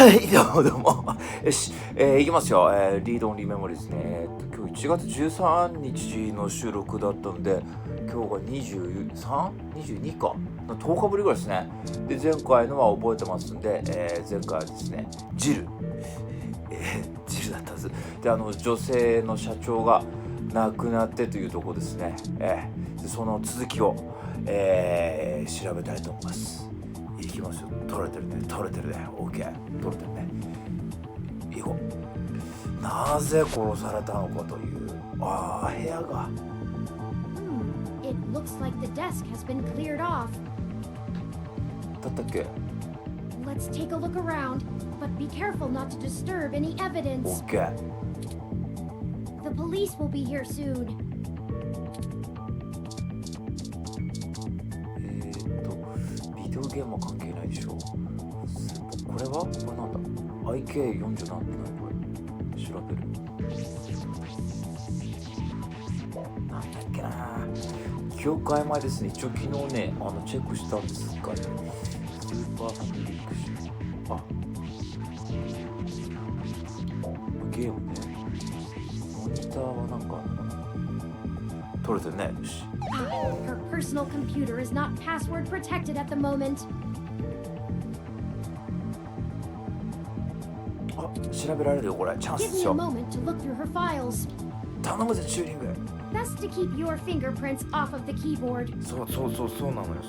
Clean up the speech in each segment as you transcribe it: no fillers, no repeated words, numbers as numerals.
はいどうもどうもよし、いきますよ、リードオンリーメモリーですね。今日1月13日の収録だったんで、今日が23、22か10日ぶりぐらいですね。で前回のは覚えてますんで、前回はですねジルだったはずで、女性の社長が亡くなってというところですね。でその続きを、調べたいと思います。いきますよ。取れてるね OK 取れてるね。いこう。なぜ殺されたのかという、部屋がIt looks like the desk has been cleared off. だったっけ。 Let's take a look around, but be careful not to disturb any evidence. OK。 The police will be here soon. ビデオゲームは関係ないでしょ。これはこれなんだ IK40 なんて何これ調べる。なんだっけな、記憶曖昧ですね。一応昨日ねチェックしたんですが、スーパーファミリークション、ゲームね。モニターはなんか取れてるね。よし。Her personal computer is not password protected at the moment. 調べられるよこれ。チャンス Give で me し a ょ。 moment to look through her files. 頼むぜチューリング。 Best to keep your fingerprints off of the keyboard. そうなのよ。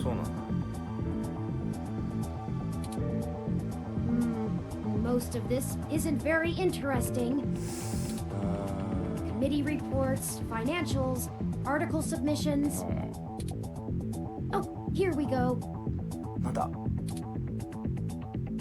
Most of this isn't very interesting. Committee reports, financials, article submissions. Oh, here we go. なんだ。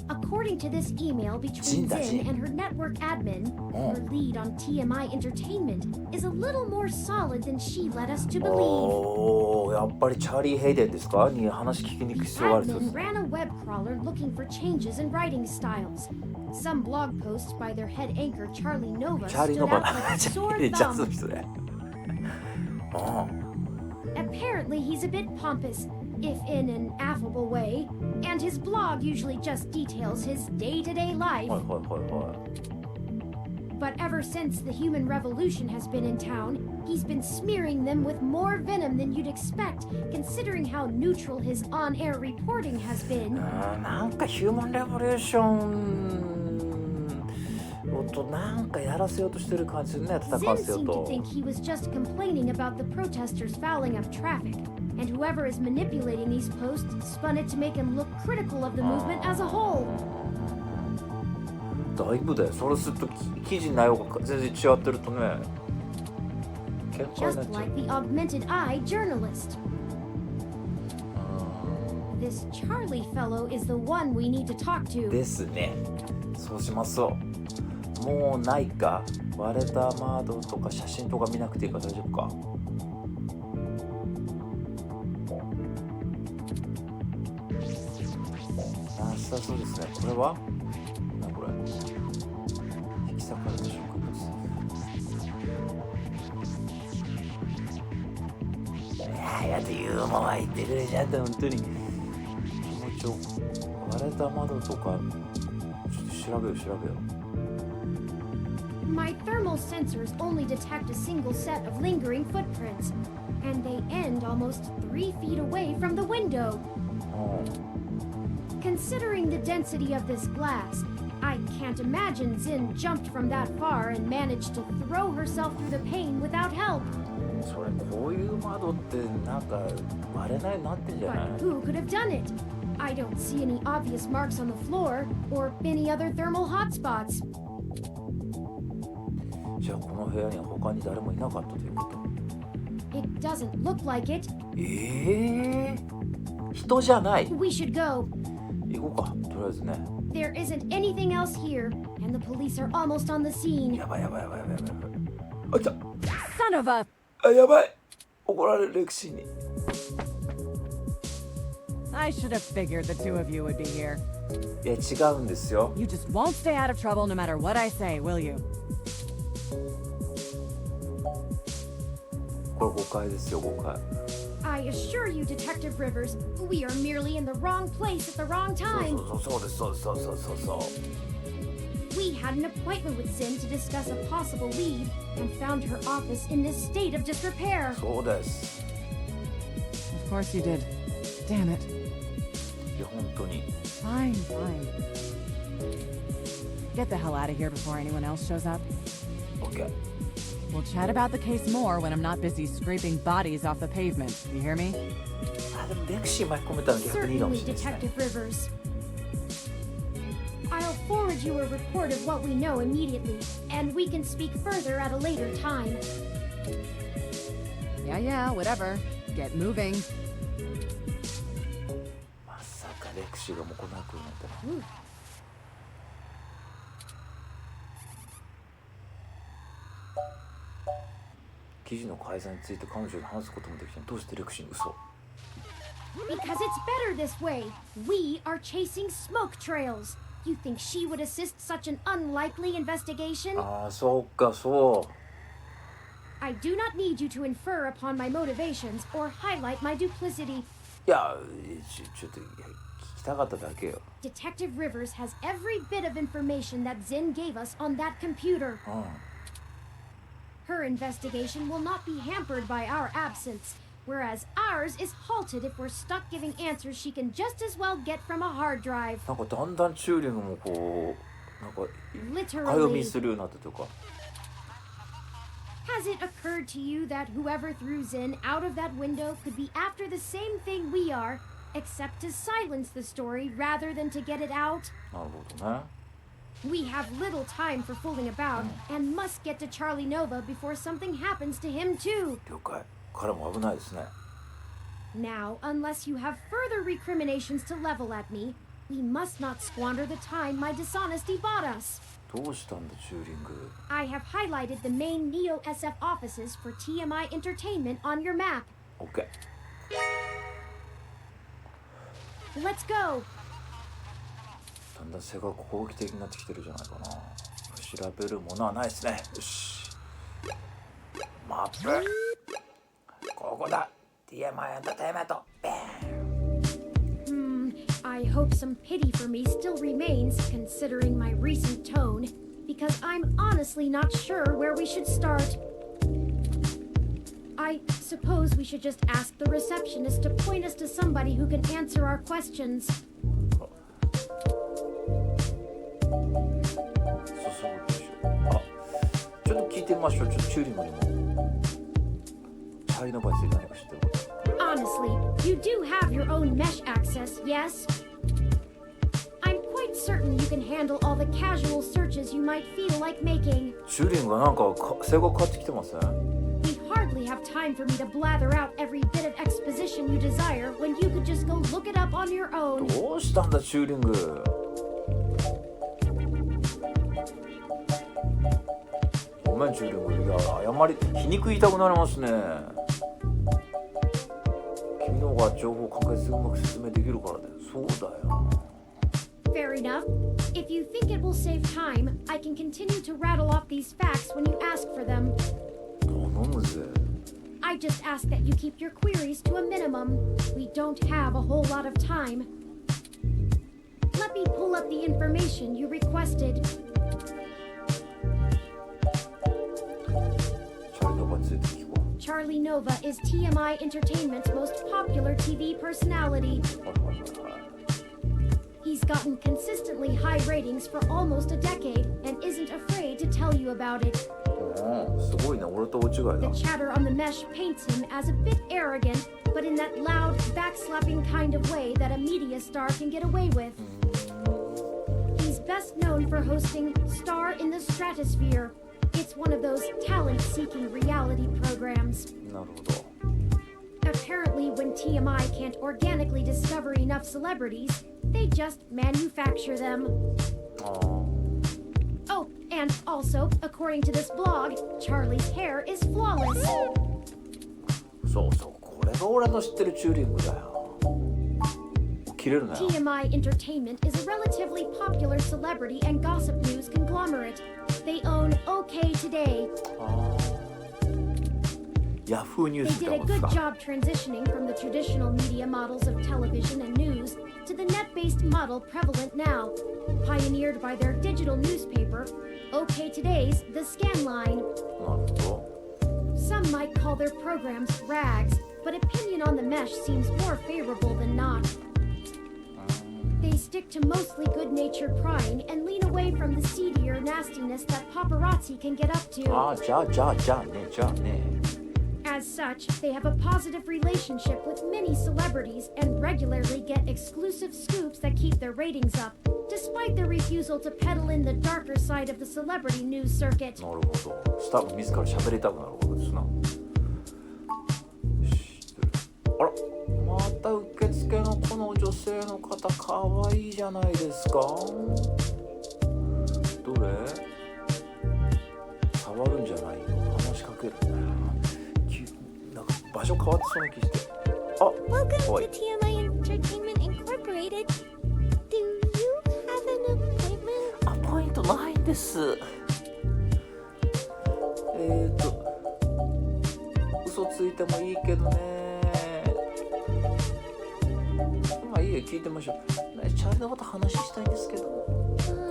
According to this email between Zin and her network admin, her lead on TMI Entertainment is a little more solid than she led us to believe. やっぱりチャーリー・ヘイデンですかに話聞きに行く必要があるそうです。 Admin ran a web crawler looking for changes in writing styles. Some blog posts by their head anchor Charlie Nova stood out like a sore thumb. Apparently he's a bit pompous, if in an affable way, and his blog usually just details his day-to-day life. But ever since the human revolution has been in town, he's been smearing them with more venom than you'd expect, considering how neutral his on-air reporting has been. なんかヒューマンレボリューションとなんかやらせようとしてる感じするね。戦わせよう Zin seemed to と。 think he was just complaining about the protesters fouling up traffic, and whoever is manipulating these posts spun it to make him look critical of the movement as a whole. だいぶだよ。それすると記事内容が全然違ってるとね。喧嘩になっ Just ちゃう。 like the augmented eye journalist. This Charlie fellow is the one we need to talk to. ですね。そうしますよ。もうないか。割れた窓とか写真とか見なくていいか。大丈夫か。なさそうですね。これは何これ。引き裂かれた植物。やっとユーモア言ってくれちゃって、本当に気持ちよ。割れた窓とかちょっと調べよう。My thermal sensors only detect a single set of lingering footprints, and they end almost 3 feet away from the window. Considering the density of this glass, I can't imagine Zin jumped from that far and managed to throw herself through the pane without help. それこういう窓ってなんか割れないようになってんじゃない？ But who could have done it? I don't see any obvious marks on the floor or any other thermal hotspots. じゃあこの部屋には他に誰もいなかったということ？ It doesn't look like it. 人じゃない。 We should go. 行こうか。とりあえずね。 There isn't anything else here, and the police are almost on the scene. やばい。あ、来た。 Son of a... やばい。怒られるレクシーに。 I should have figured the two of you would be here. いや違うんですよ。 You just won't stay out of trouble no matter what I say, will you? これ誤解ですよ、誤解。I assure you, Detective Rivers, we are merely in the wrong place at the wrong そう time. そうですそうですそうですそうそうそう。 We had an appointment with Zin to discuss a possible lead and found her office in this state of disrepair. そうです。 Of course you did. Damn it. いや本当に。 Fine, fine. Get the hell out of here before anyone else shows up. OK。 We'll chat about the case more when I'm not busy scraping bodies off the pavement. You hear me? あでもレクシー巻き込めたら逆にいいかも Certainly, しれないですね。 Detective Rivers. I'll forward you a report of what we know immediately, and we can speak further at a later time. Yeah, whatever. Get moving. まさかレクシーがもう来なくなったら。 Ooh. 記事の改ざんについて彼女に話すこともできない。どうしてレクシーに嘘？ Because it's better this way. We are chasing smoke trails. You think she would assist such an unlikely investigation? ああそうかそう。 I do not need you to infer upon my motivations or highlight my duplicity. いやちょっといや聞きたかっただけよ。 Detective Rivers has every bit of information that Zin gave us on that computer. うん。 Her investigation will not be hampered by our absence, whereas ours is halted if we're stuck giving answers she can just as well get from a hard drive. なんかだんだんチューリングもこうなんかか読み Literally. するようになったというか。 Has it occurred to you that whoever threw Zin out of that window could be after the same thing we are, except to silence the story rather than to get it out? なるほどね。 We have little time for fooling about and must get to Charlie Nova before something happens to him too. 了解。彼も危ないですね。 Now, unless you have further recriminations to level at me, we must not squander the time my dishonesty bought us. どうしたんだチューリング。 I have highlighted the main Neo SF offices for TMI Entertainment on your map. OK。 Let's go! だんだん性格攻撃的になってきてるじゃないかな。調べるものはないですね。よし。マップ。ここだ。TMI エンターテインメント。I hope some pity for me still remains, considering my recent tone, because I'm honestly not sure where we should start. I suppose we should just ask the receptionist to point us to somebody who can answer our questions. そうでしょ。あ、ちょっと聞いてみましょう。ちょっとチューリングにも。チャーリーの場合について何か知ってること。 Honestly, you do have your own mesh access, yes? I'm quite certain you can handle all the casual searches you might feel like making. チューリングがなんか性格変わってきてません？ We hardly have time for me to blather out every bit of exposition you desire when you could just go look it up on your own. どうしたんだチューリング。ごめんチューリング。いや謝り皮肉言いたくなりますね。君の方が情報確実にうまく説明できるからだよ。そうだよ。 Fair enough. If you think it will save time, I can continue to rattle off these facts when you ask for them. 頼むぜ。 I just ask that you keep your queries to a minimum. We don't have a whole lot of time. Let me pull up the information you requested. チャーリーの場について聞こう。 Charlie Nova is TMI Entertainment's most popular TV personality. はいはいはいはい。 He's gotten consistently high ratings for almost a decade and isn't afraid to tell you about it. すごいね。俺と大違いだ。 The chatter on the mesh paints him as a bit arrogant, but in that loud, backslapping kind of way that a media star can get away with. He's best known for hosting Star in the Stratosphere. It's one of those talent-seeking reality programs. なるほど。 Apparently, when TMI can't organically discover enough celebrities, they just manufacture them. ああ。 Oh, and also, according to this blog, Charlie's hair is flawless. そうそう。これが俺の知ってるチューリングだよ。切れるなよ。 TMI Entertainment is a relatively popular celebrity and gossip news conglomerate. They own OK Today, ヤフーニュー They スって did a ことです good か？ job transitioning from the traditional media models of television and news to the net-based model prevalent now, pioneered by their digital newspaper, OK Today's The Scanline. なるほど。 Some might call their programs rags, but opinion on the mesh seems more favorable than not. They stick to mostly good-natured prying and lean away from the seedier nastiness that paparazzi can get up to. ああ、じゃあね。As such, they have a positive relationship with many celebrities and regularly get exclusive scoops that keep their ratings up, despite their refusal to peddle in the darker side of the celebrity news circuit. なるほど。スタッフ自ら喋りたくなるわけですな。あら、また受付のこの女性の方かわいいじゃないですか。どれ？触るんじゃないよ。話しかけるね。なんか場所変わってそうな気して。あ、 Welcome かわい to い。 TMI Entertainment Incorporated. Do you have an appointment? アポイントないんです。嘘ついてもいいけどね。まあいいよ、聞いてみましょう。ね、チャーリーのこと話したいんですけど。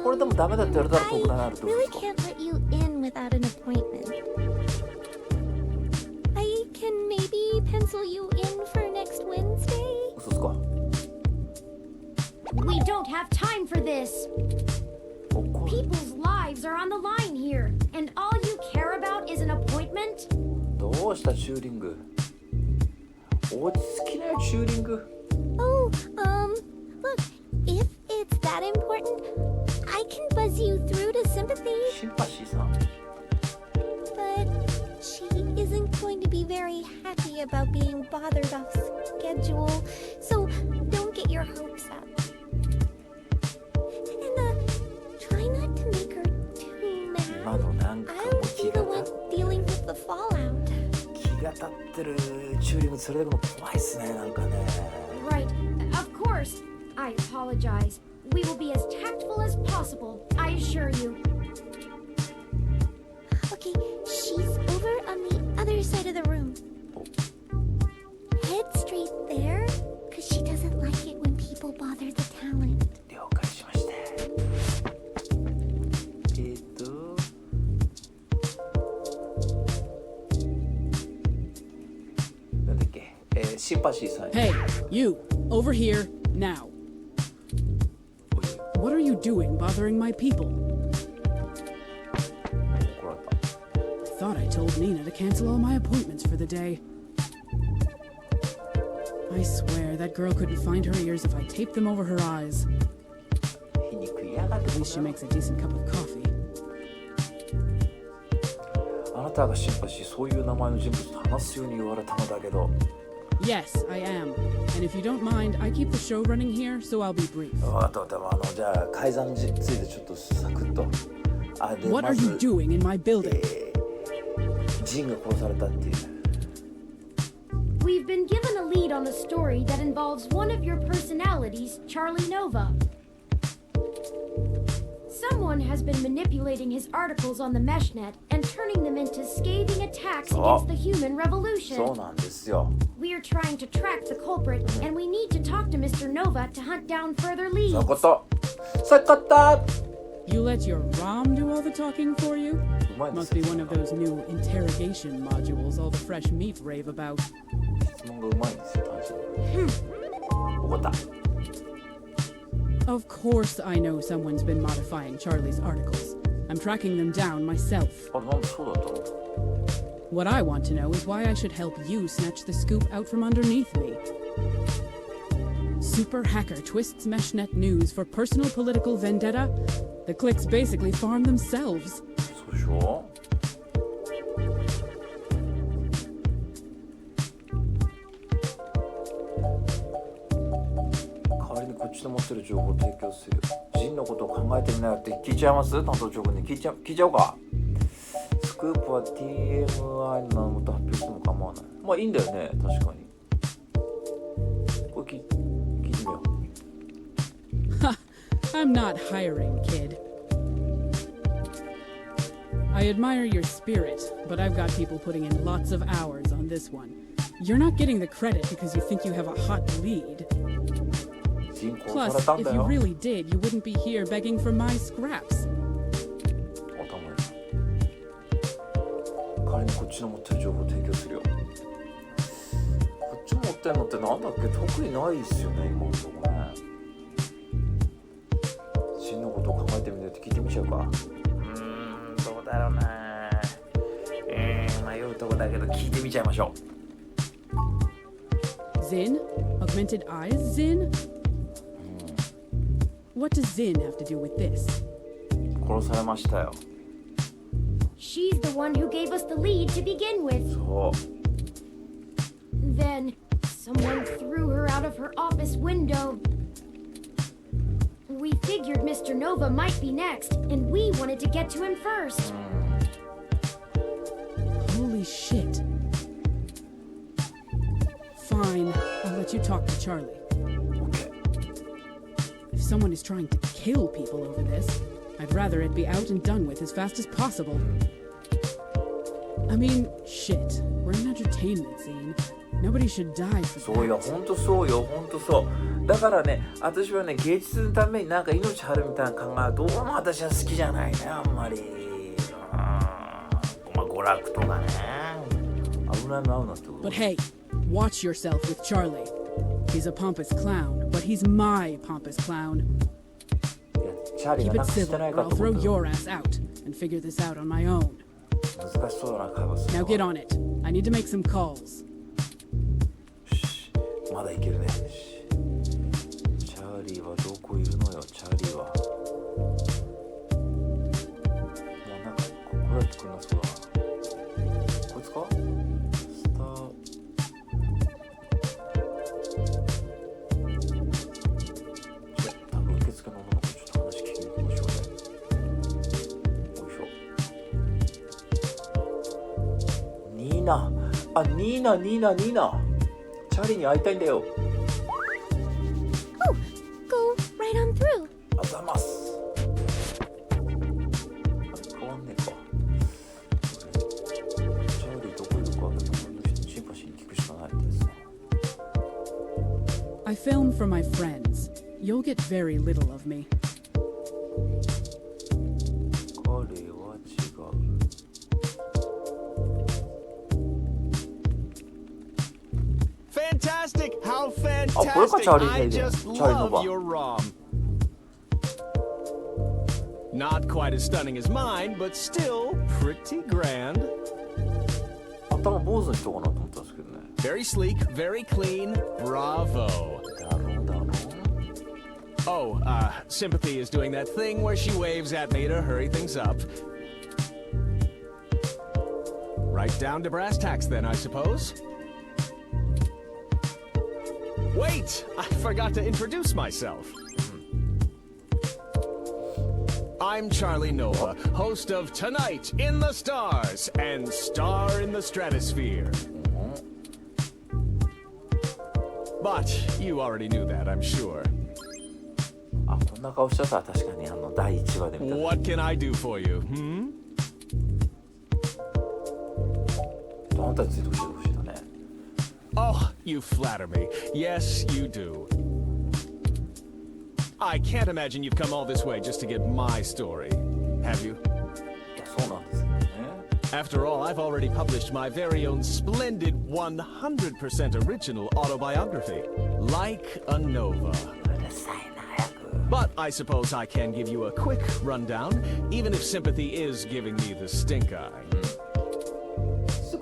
これでもダメだって言われたら特段あるってこと I です really か？ can't let you in without an appointment. I can maybe pencil you in for next Wednesday. 嘘っすか？ We don't have time for this. 怒る。 People's lives are on the line here, and all you care about is an appointment? どうしたチューリング？落ち着きなよチューリング。 Oh, look, if it's that important, I can buzz you through to sympathy. シンパシーさん。 But she isn't going to be very happy about being bothered off schedule, so don't get your hopes up. And try not to make her too 今の mad. なんかも I'll う be 気 the が one 立 dealing with the fallout. 気が立ってるチューリング連れてくの怖いっすね、なんかね。 Right, of course. I apologize. We will be as tactful as possible, I assure you. Okay, she's over on the other side of the room. Head straight there, because she doesn't like it when people bother the talent. 了解しました。なんだっけ、シンパシーさん。 Hey, you, over here, now. What are you doing bothering my people? 怒られた。 I thought I told Nina to cancel all my appointments for the day. I swear that girl couldn't find her ears if I taped them over her eyes. 皮肉いやがって At least she makes a decent cup of coffee. あなたがシンパシー、そういう名前の人物と話すように言われたのだけど。 Yes, I am. And if you don't mind, I keep the show running here, so I'll be brief. わかったわかった。じゃあ改ざんについてちょっとサクッと。あ、で What ま are ず you doing in my building? ジンが殺されたっていう。 We've been given a lead on a story that involves one of your personalities, Charlie Nova. Someone has been manipulating his articles on the meshnet and turning them into scathing attacks against the human そう revolution. なんですよ。 We are trying to track the culprit, and we need to talk to Mr. Nova to hunt down further そういう leads. こと。そういうこと。 You let your ROM do all the talking for you? うまいです Must be one of those new interrogation modules all the fresh meat rave about. 質問がうまいんですよ、単純に。怒った。 Of course I know someone's been modifying Charlie's articles. I'm tracking them down myself. あ、なんでそうだったの？ What I want to know is why I should help you snatch the scoop out from underneath me. Super hacker twists meshnet news for personal political vendetta? The clicks basically farm themselves. そうでしょ？代わりにこっちの持ってる情報を提供する。ジンのことを考えてみなよって聞いちゃいます？担当長官に聞いちゃおうか。スクープは TMI の名のもと発表しても構わない。まあいいんだよね、確かに。これ聞いてみよう。 I'm not hiring, kid. I admire your spirit, but I've got people putting in lots of hours on this one. You're not getting the credit because you think you have a hot lead. 人口 Plus, されたん if だ you よ。 really did, you wouldn't be here begging for my scraps. 頭いい。仮にこっちの持ってる情報を提供するよ。こっち持ってんのってなんだっけ、特にないっすよね、今のとこね。真のことを考えてみないと聞いてみちゃうか。どうだろうな。迷うとこだけど聞いてみちゃいましょう。Zin? Augmented eyes, Zin? What does Zin have to do with this? 殺されましたよ。 She's the one who gave us the lead to begin with. そう。 Then, someone threw her out of her office window. We figured Mr. Nova might be next, and we wanted to get to him first. Holy shit. Fine, I'll let you talk to Charlie. If someone is trying to kill people over this, I'd rather it be out and done with as fast as possible. I mean, shit, we're an entertainment scene. Nobody should die for そうよ、 that. ほんとそうよ、ほんとそう。だからね、私はね、芸術のためになんか命張るみたいな考えはどうも私は好きじゃないね、あんまり。まあ、娯楽とかね。危ない目合うなってこと。 But hey, watch yourself with Charlie. He's a pompous clown, but he's my pompous clown. いや、チャーリー Keep がな it んかして civil, ない or か I'll と思 throw って。 your ass out and figure this out on my own. 難しそうだな、会話する Now の get は。 on it. I need to make some calls. まだいけるね。チャーリーはどこいるのよ、チャーリーは。もうなんか、こうやってくんなそうだな。こいつかスター。多分受付の女の子にちょっと話聞きに行きましょうね。よいしょ。ニーナ。あ、ニーナ。チャーリーに会いたいんだよ。 Oh, go right on through. ありがとうございます。変わんねえか。チャーリーどこいるか、シンパシーに聞くしかないですね。 I film for my friends. You'll get very little of me. 彼は違う。 Fantastic! How 그럴까, fantastic! Charlie I Hayden? just Charlie love Nova. your ROM. Not quite as stunning as mine, but still pretty grand. 頭坊主の人かなと思ったんですけどね。 Very sleek, very clean. Bravo. だろうだろう。 Oh, Sympathy is doing that thing where she waves at me to hurry things up. Right down to brass tacks then, I suppose. Wait! I forgot to introduce myself. I'm Charlie Nova, host of Tonight in the Stars and Star in the Stratosphere. But you already knew that, I'm sure. あ、こんな顔しちゃったら確かに第1話で見た。 What can I do for you, hmm? あんたについて教えてほしいだね。 Oh, you flatter me. Yes, you do. I can't imagine you've come all this way just to get my story, have you? いや、そうなんですけどね。 After all, I've already published my very own splendid 100% original autobiography, Like a Nova. うるさいな、早く。 But I suppose I can give you a quick rundown, even if Sympathy is giving me the stink eye.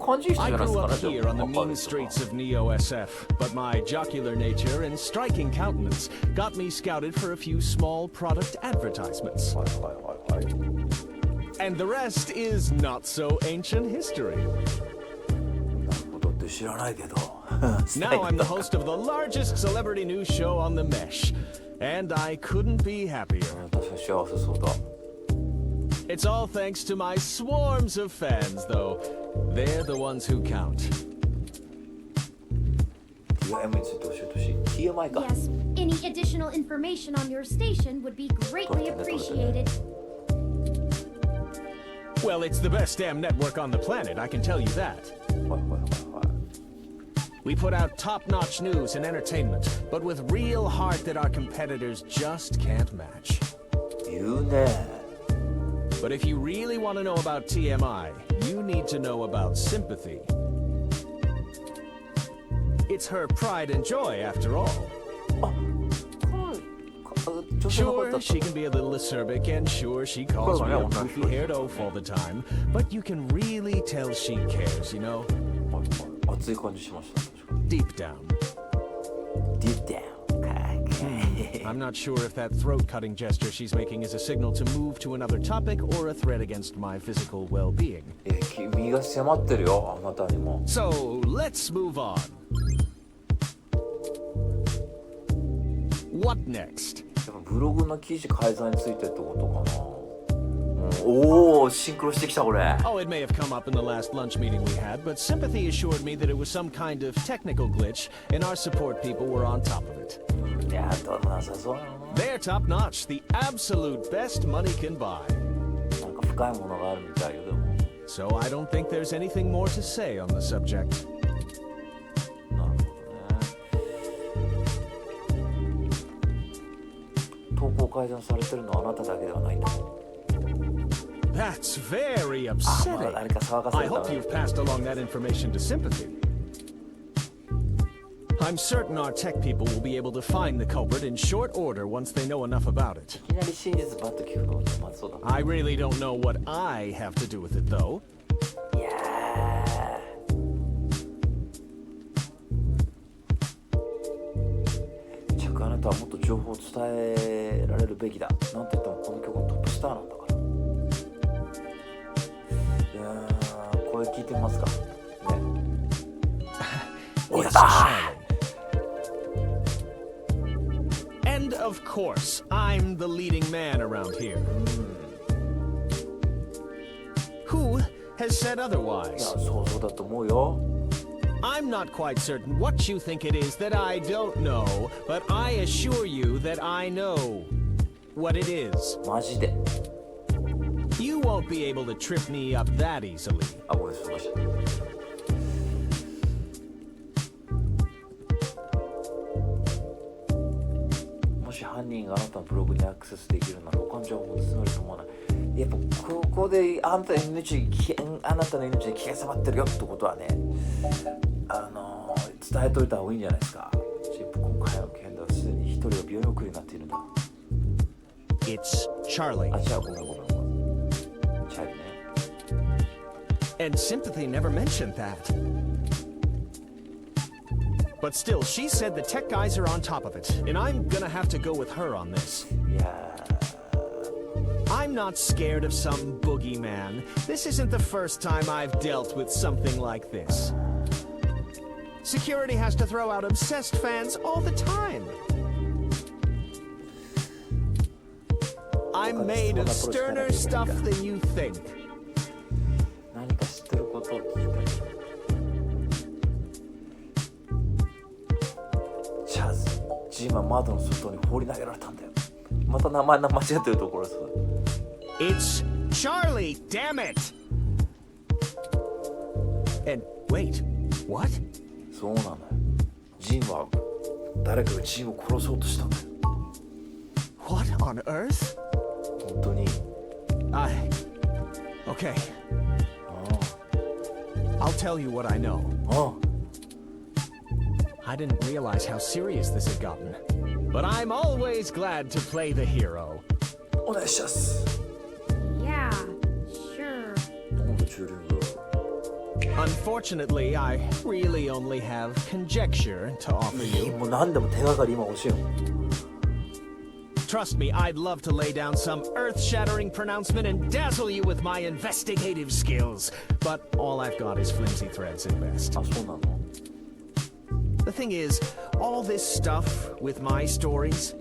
感じいい人じ I ゃないです grew か up ね。 here on the mean streets of Neo-SF, but my jocular nature and striking countenance got me scouted for a few small product advertisements. はいはいはいはい。 And the rest is not so ancient history. なるほどって知らないけど。 Now I'm the host of the largest celebrity news show on the mesh, and I couldn't be happier. 確かに幸せそうだ。 It's all thanks to my swarms of fans, though. They're the ones who count. TM について教えてほしい。TMI か。 Yes, any additional information on your station would be greatly appreciated. Well, it's the best damn network on the planet, I can tell you that. はいはいはいはい。 We put out top-notch news and entertainment, but with real heart that our competitors just can't match. 言うね。 But if you really want to know about TMI, you need to know about sympathy. It's her pride and joy, after all. 女性の方 Sure, だった she can be a little acerbic, and sure, she calls me a goofy-haired oaf all the time, but you can really tell she cares, you know? はいはい。熱い感じしました。確かに。 Deep down. Deep down. I'm not sure if that throat-cutting gesture she's making is a signal to move to another topic or a threat against my physical well-being. 君が迫ってるよ、あなたにも。 So, let's move on. What next? やっぱブログの記事改ざんについてってことかな。おお、シンクロしてきたこれ。 Oh, it may have come up in the last lunch meeting we had, but Sympathy assured me that it was some kind of technical glitch, and our support people were on top of it. いや、どうもなさそうな。 They're top-notch, the absolute best money can buy. なんか深いものがあるみたいよ、でも。 So I don't think there's anything more to say on the subject. なるほどね。投稿改ざんされてるのはあなただけではないんだ。 That's very あ、まだ upsetting. 誰か騒がせ I た hope you've passed along that information to Sympathy. I'm certain our tech people will be able to find the culprit in short order once they know enough about it. いきなり真実ばっと聞くのまずそうだな。 I really don't know what I have to do with it, though. いやー。チャック、あなたはもっと情報を伝えられるべきだ。なんといってもこの曲のトップスターなんだから。いやー、これ聞いてみますか。ね。Yes, Charlie. And of course, I'm the leading man around here. Who has said いや、 otherwise? そうだと思うよ。 I'm not quite certain what you think it is that I don't know, but I assure you that I know what it is. マジで。 You won't be able to trip me up that easily. あ、ごめんなさい。もし犯人があなたのブログにアクセスできるなら他の情報を盗めると思わない。やっぱここであなたの命に危険迫ってるよってことはね、伝えといた方がいいんじゃないですか。今回の件ではすでに一人が病院送りになっているんだ。 It's Charlie. あ、じゃあごめん。チャリね。 And Sympathy never mentioned that. But still, she said the tech guys are on top of it, and I'm gonna have to go with her on this. いや I'm not scared of some boogeyman. This isn't the first time I've dealt with something like this. Security has to throw out obsessed fans all the time. I'm made of sterner stuff than you think. 何か知ってることを聞いてる。チャズ、ジンは窓の外に放り投げられたんだよ。また名前間違ってるところです。 It's Charlie, damn it! And wait, what? そうなのよ。ジンは誰かがジンを殺そうとしたんだよ。 What on earth? 本当に。Okay. I'll tell you what I know. あ I didn't realize how serious this had gotten. But I'm always glad to play the hero. お願いします。 Yeah, sure. なんだチューリング。 Unfortunately, I really only have conjecture to offer you. もう何でも手がかり今欲しいよ。 Trust me, I'd love to lay down some earth-shattering pronouncement and dazzle you with my investigative skills. But all I've got is flimsy threads at best. あ、そうなの。 The thing is, all this stuff with my stories,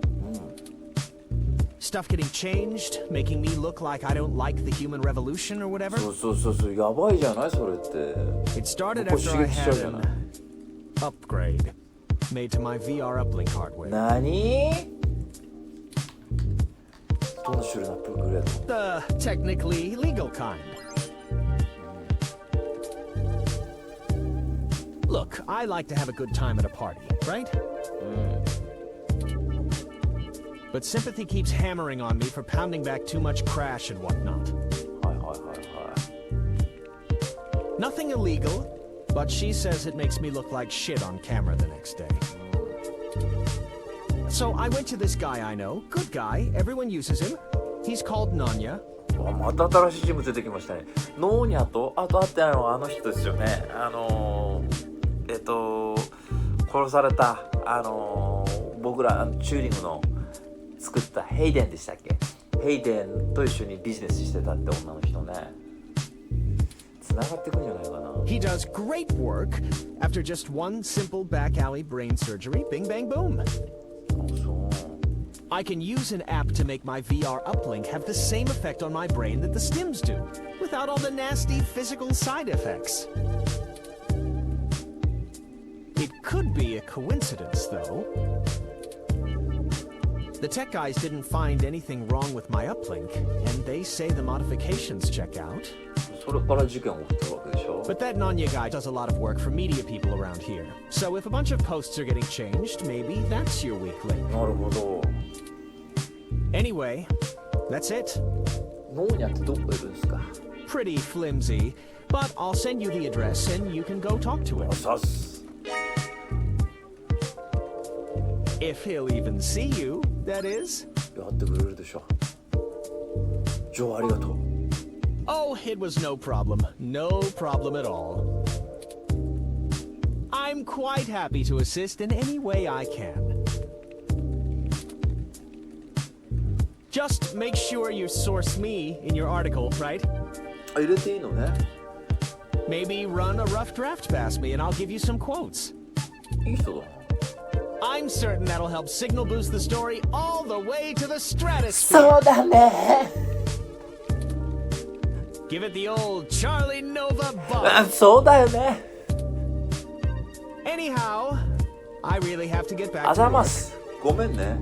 stuff getting changed, making me look like I don't like the human revolution or whatever, そうやばいじゃないそれって。 it started ここ after I 刺激しちゃ had うじゃない。 an upgrade made to my VR uplink hardware. 何？どんな種類のアップグレード？ The technically legal kind. Look, I like to have a good time at a party, right? But sympathy keeps hammering on me for pounding back too much crash and whatnot. Nothing illegal, but she says it makes me look like shit on camera the next day. So I went to this guy I know, good guy, everyone uses him. He's called Nanya. また新しい人物出てきましたね。ノーニャと、あと会ってないのはあの人ですよね。殺された、僕らチューリングの作ったヘイデンでしたっけ？ヘイデンと一緒にビジネスしてたって女の人ね。繋がってくるんじゃないかな。He does great work after just one simple back alley brain surgery. Bing bang boom. I can use an app to make my VR uplink have the same effect on my brain that the stims do, without all the nasty physical side effects. It could be a coincidence, though. The tech guys didn't find anything wrong with my uplink, and they say the modifications check out. それから事件が起きたわけでしょ。 But that Nanya guy does a lot of work for media people around here. So if a bunch of posts are getting changed, maybe that's your weak link. なるほど。Anyway, that's it. ノーニャってどこいるんですか？ Pretty flimsy, but I'll send you the address and you can go talk to him. さす。 If he'll even see you, that is. やってくれるでしょ。ジョーありがとう。 Oh, it was no problem. No problem at all. I'm quite happy to assist in any way I can. Just make sure you source me in your article, right? あ、入れていいのね。 Maybe run a rough draft past me and I'll give you some quotes. いい人だな。 I'm certain that'll help signal boost the story all the way to the stratosphere. そうだね。 Give it the old Charlie Nova あ、 bump. そうだよね。 Anyhow, I really have to get あ back ざ to ま work. す。ごめんね。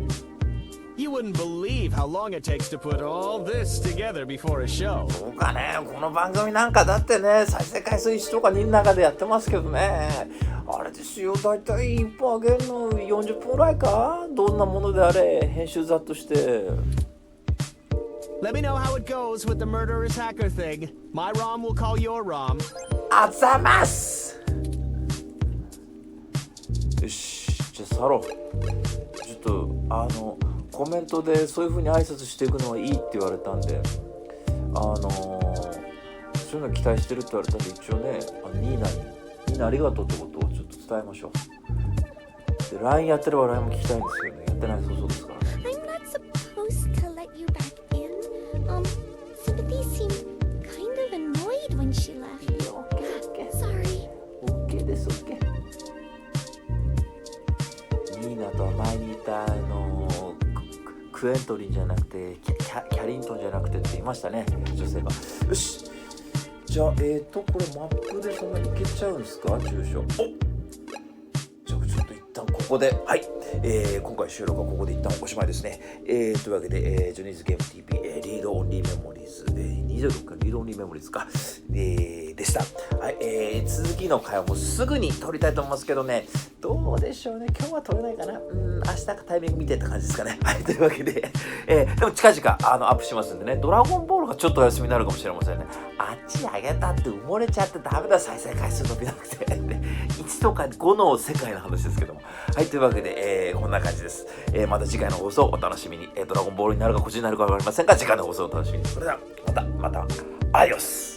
You wouldn't believe how long it takes to put all this together before a show. そうかね。この番組なんかだってね、再生回数1とか2の中でやってますけどね。あれですよ、だいたい1本あげるの40分ぐらいか？どんなものであれ、編集ざっとして。 Let me know how it goes with the murderous hacker thing. My ROM will call your ROM. あざますよし、じゃあサロちょっとコメントでそういう風に挨拶していくのはいいって言われたんでそういうの期待してるって言われたんで一応ねニーナありがとうってことをちょっと伝えましょうで LINE やってれば LINE も聞きたいんですけどねやってないそうですからね I'm not supposed to let you back in. Sympathy seemed kind of annoyed when she left. Sorry. OK です OK ニーナとは前にいたクエントリンじゃなくてキャリントンじゃなくてって言いましたね女性がよしじゃあこれマップでそんなにいけちゃうんですか住所おじゃあちょっと一旦ここではい、今回収録はここで一旦おしまいですね、というわけで、ジョニーズゲーム TV、リードオンリーメモリーズ、26かリードオンリーメモリーズか、でした、はい続きの回はもうすぐに撮りたいと思いますけどねどうでしょうね今日は撮れないかな明日かタイミング見てって感じですかねはいというわけで、でも近々アップしますんでねドラゴンボールがちょっとお休みになるかもしれませんねあっち上げたって埋もれちゃってダメだ再生回数伸びなくて1とか5の世界の話ですけどもはいというわけで、こんな感じです、また次回の放送お楽しみに、ドラゴンボールになるかこっちになるか分かりませんが次回の放送をお楽しみにそれではまたアディオス